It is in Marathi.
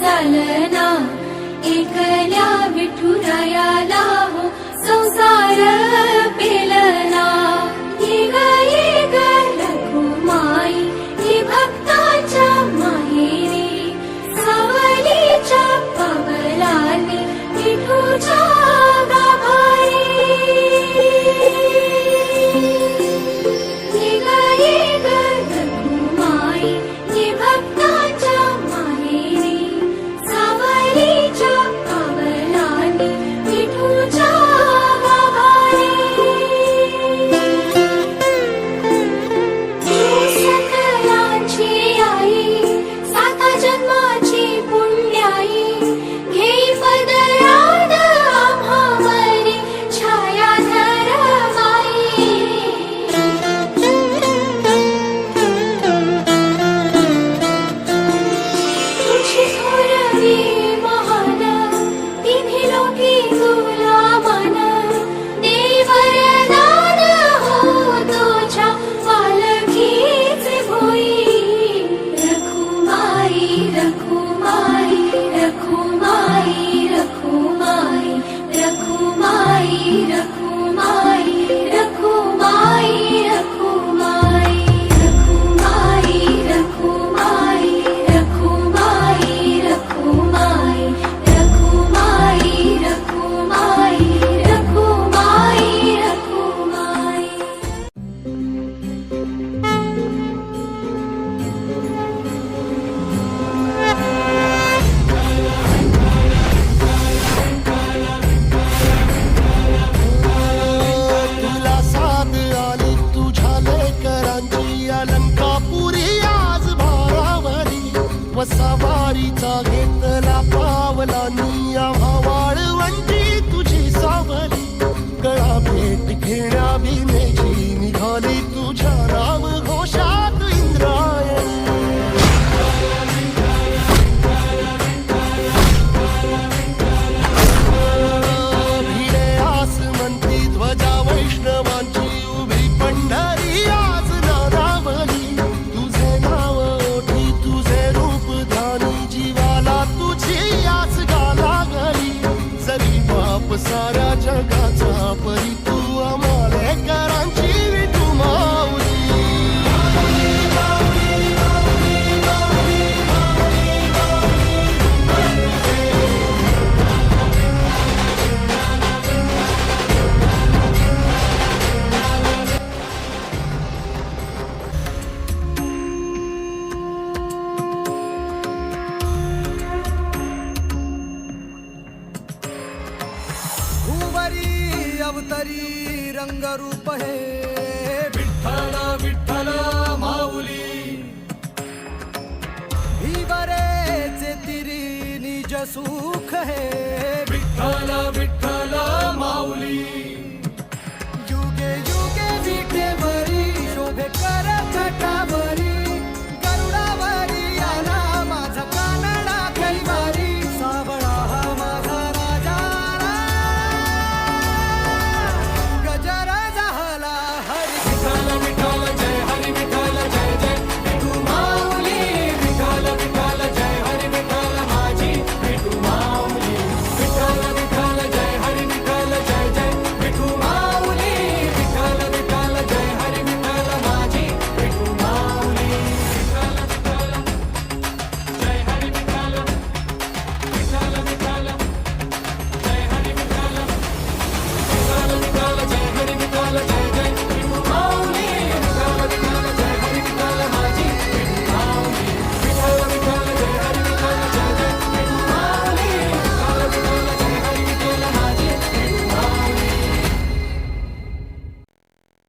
चालना एकल्या विठुरायाला हो संसार पेलना ये ग रखुमाई ही भक्ताच्या माहेरी सावलीच्या पवलानी विठूच्या गाभारी ये ग रखुमाई ही भक्ताच्या माहेरी सावलीच्या पवलानी विठूच्या गाभारी सकलांची आई साता जन्माची पुण्याई घेई पदरात आम्हावरी छायाधर माई तुझी थोरवी महान तिन्ही लोकी तुला मन देई वरदान हो तुझ्या पालखीचे भोई रखुमाई रखुमाई रखुमाई रखुमाई रखुमाई रखुमाई रखुमाई रखुमाई रखुमाई रखुमाई रखुमाई रखुमाई रखुमाई रखुमाई रखुमाई रखुमाई तुला साथ आली तुझ्या लेकरांची अलंकापुरी आज भारावरी वसावारीचा घेतला पावलांनी आम्हा वाळवंटी तुझी सावली गळा भेट घेण्या भिनेची निघाली तुझ्या राम घोषात इंद्रायणी भिडे आसमंती ध्वजा वैष्णवांची उभी पंढरी आज नादावली तुझे नाव ओठी तुझे रूप ध्यानी जीवाला तुझी आस गाला गली जरी बाप साऱ्या जगाचा परी तू आम्हाले करांची विठू माऊली भुवरी अवतरी रंगरूप हे विठ्ठल विठ्ठल माऊली भीवरेचे तिरी निज सुख हे विठ्ठल विठ्ठल माऊली युगे युगे विठेवरी शोभे कर छटावरी